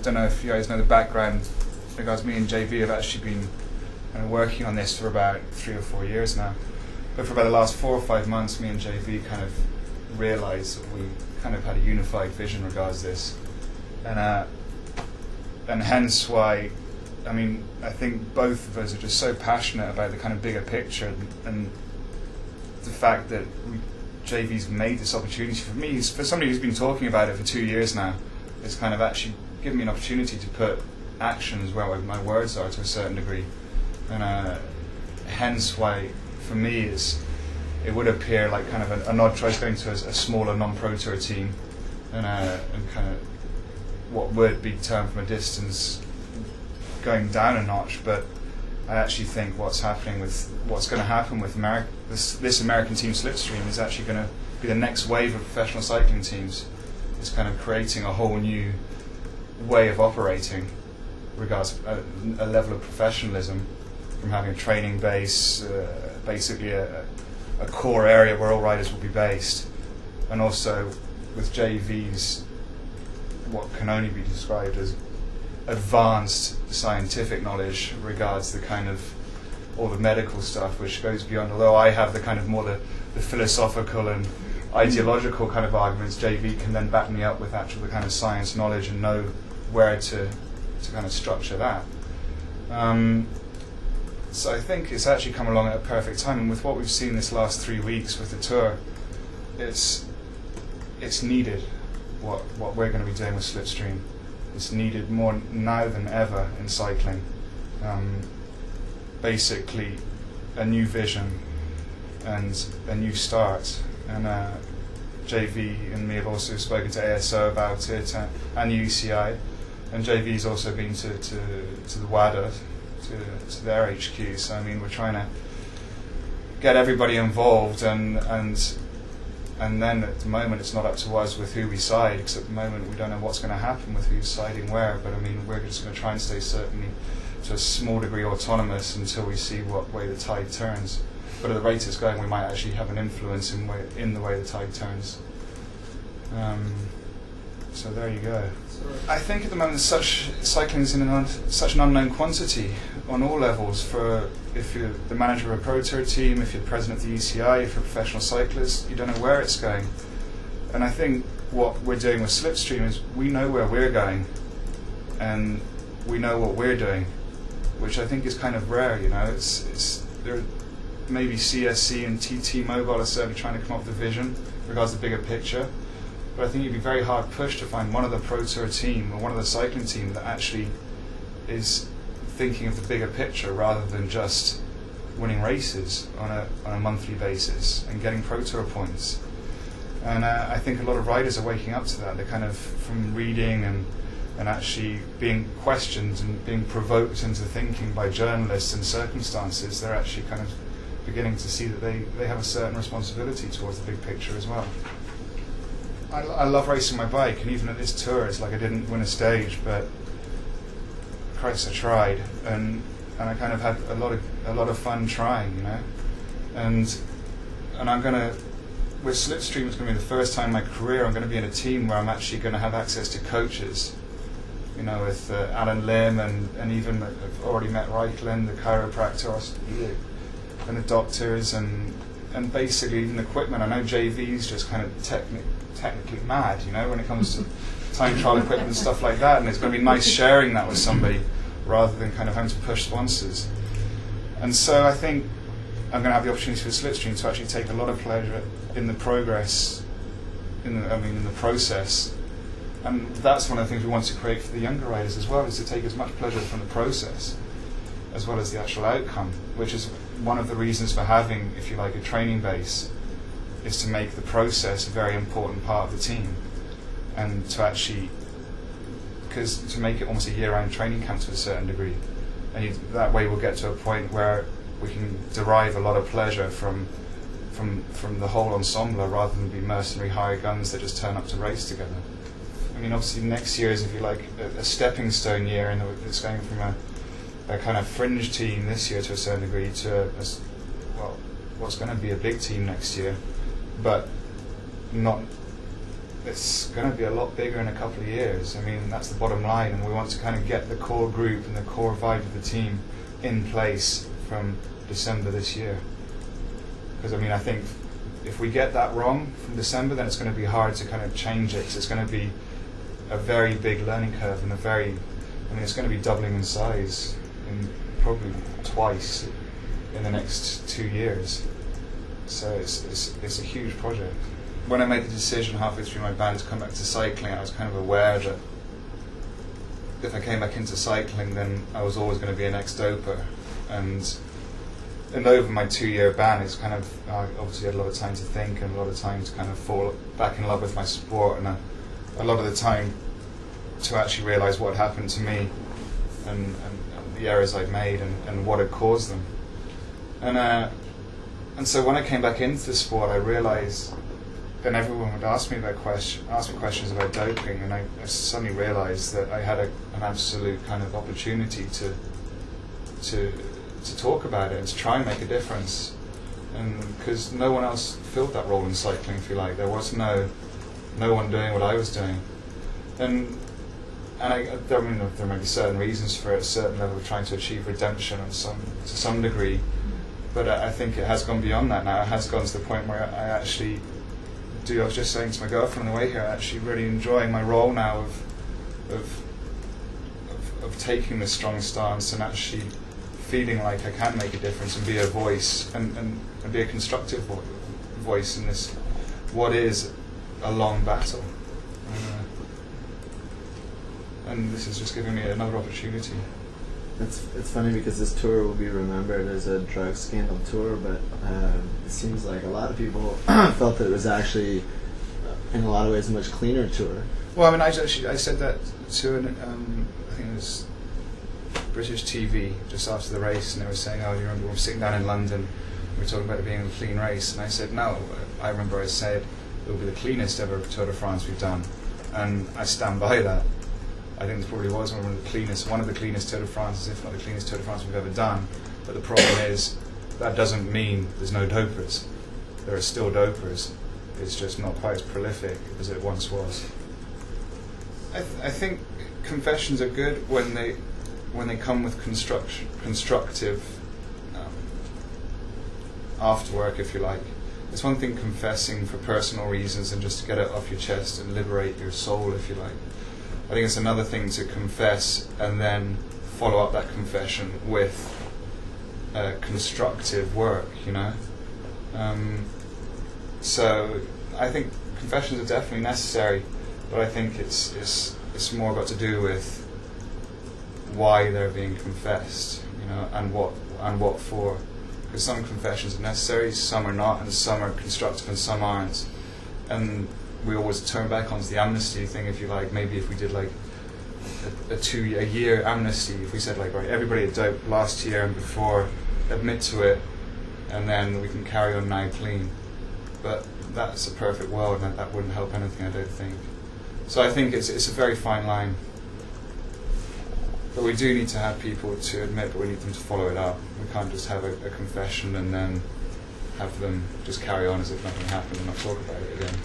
don't know if you guys know the background. Because me and JV have actually been kind of working on this for about 3 or 4 years now. But for about the last 4 or 5 months, me and JV kind of realised that we kind of had a unified vision regards this, and hence why, I mean, I think both of us are just so passionate about the kind of bigger picture, and the fact that JV's made this opportunity for me, for somebody who's been talking about it for 2 years now, it's kind of actually given me an opportunity to put actions where my words are to a certain degree, and hence why for me it would appear like kind of an odd choice going to a smaller non-pro tour team, and kind of what would be termed from a distance going down a notch. But I actually think what's going to happen with this American team Slipstream is actually going to be the next wave of professional cycling teams. It's kind of creating a whole new way of operating regards a level of professionalism, from having a training base, basically a core area where all riders will be based, and also with JV's what can only be described as advanced scientific knowledge regards the kind of all the medical stuff, which goes beyond, although I have the kind of more the philosophical and ideological kind of arguments, JV can then back me up with actual the kind of science knowledge and know where to kind of structure that. So I think it's actually come along at a perfect time, and with what we've seen this last 3 weeks with the tour, it's needed what we're going to be doing with Slipstream. It's needed more now than ever in cycling. Basically a new vision and a new start, and JV and me have also spoken to ASO about it, and UCI, and JV's also been to the WADA, to their HQ. So I mean, we're trying to get everybody involved, and then at the moment it's not up to us with who we side, because at the moment we don't know what's going to happen with who's siding where. But I mean, we're just going to try and stay certainly to a small degree autonomous until we see what way the tide turns. But at the rate it's going, we might actually have an influence in the way the tide turns. So there you go. I think at the moment cycling is in such an unknown quantity on all levels. For if you're the manager of a pro tour team, if you're president of the UCI, if you're a professional cyclist, you don't know where it's going. And I think what we're doing with Slipstream is we know where we're going, and we know what we're doing, which I think is kind of rare. You know, it's there. Maybe CSC and TT Mobile are certainly trying to come up with a vision regards the bigger picture. But I think you'd be very hard pushed to find one of the pro tour team or one of the cycling team that actually is thinking of the bigger picture rather than just winning races on a monthly basis and getting pro tour points. And I think a lot of riders are waking up to that. They're kind of, from reading and actually being questioned and being provoked into thinking by journalists and circumstances, they're actually kind of beginning to see that they have a certain responsibility towards the big picture as well. I love racing my bike, and even at this tour, it's like I didn't win a stage, but Christ, I tried, and I kind of had a lot of fun trying, you know. And I'm gonna, with Slipstream, it's gonna be the first time in my career I'm gonna be in a team where I'm actually gonna have access to coaches, you know, with Alan Lim and even I've already met Reichland, the chiropractor, and the doctors, and basically even equipment. I know JV's just kind of technically mad, you know, when it comes to time trial equipment and stuff like that, and it's going to be nice sharing that with somebody rather than kind of having to push sponsors. And so I think I'm going to have the opportunity with Slipstream to actually take a lot of pleasure in the progress, in the process. And that's one of the things we want to create for the younger riders as well, is to take as much pleasure from the process as well as the actual outcome, which is one of the reasons for having, if you like, a training base, is to make the process a very important part of the team, and to actually, because to make it almost a year-round training camp to a certain degree, and that way we'll get to a point where we can derive a lot of pleasure from the whole ensemble, rather than be mercenary hired guns that just turn up to race together. I mean, obviously next year is, if you like, a stepping stone year, and it's going from a kind of fringe team this year to a certain degree to what's going to be a big team next year, but not it's going to be a lot bigger in a couple of years. I mean, that's the bottom line, and we want to kind of get the core group and the core vibe of the team in place from December this year. Because I mean, I think if we get that wrong from December, then it's going to be hard to kind of change it. 'Cause it's going to be a very big learning curve, and it's going to be doubling in size in probably twice in the next 2 years. So it's a huge project. When I made the decision halfway through my ban to come back to cycling, I was kind of aware that if I came back into cycling, then I was always going to be an ex-doper. And over my 2-year ban, it's kind of, I obviously had a lot of time to think and a lot of time to kind of fall back in love with my sport, and a lot of the time to actually realise what had happened to me and the errors I'd made and what had caused them. And so when I came back into the sport, I realised, then everyone would ask me questions about doping, and I suddenly realised that I had an absolute kind of opportunity to talk about it and to try and make a difference. And because no one else filled that role in cycling, if you like, there was no one doing what I was doing. And there may be certain reasons for it, a certain level of trying to achieve redemption to some degree, but I think it has gone beyond that now. It has gone to the point where I actually I was just saying to my girlfriend on the way here, I'm actually really enjoying my role now of taking this strong stance and actually feeling like I can make a difference and be a voice and be a constructive voice in this, what is a long battle. And this is just giving me another opportunity. It's funny because this tour will be remembered as a drug scandal tour, but it seems like a lot of people felt that it was actually, in a lot of ways, a much cleaner tour. Well, I mean, I said that to I think it was British TV just after the race, and they were saying, "Oh, you remember we were sitting down in London, we were talking about it being a clean race," and I said, "No, I remember I said it will be the cleanest ever Tour de France we've done," and I stand by that. I think this probably was one of the cleanest Tour de France's, if not the cleanest Tour de France we've ever done. But the problem is, that doesn't mean there's no dopers. There are still dopers. It's just not quite as prolific as it once was. I think confessions are good when they come with constructive after work, if you like. It's one thing confessing for personal reasons and just to get it off your chest and liberate your soul, if you like. I think it's another thing to confess and then follow up that confession with constructive work, you know. So I think confessions are definitely necessary, but I think it's more got to do with why they're being confessed, you know, and what for. Because some confessions are necessary, some are not, and some are constructive and some aren't. And we always turn back onto the amnesty thing, if you like. Maybe if we did like a year amnesty, if we said like, right, everybody had doped last year and before, admit to it, and then we can carry on now clean. But that's a perfect world, and that wouldn't help anything, I don't think. So I think it's a very fine line. But we do need to have people to admit, but we need them to follow it up. We can't just have a confession and then have them just carry on as if nothing happened and not talk about it again.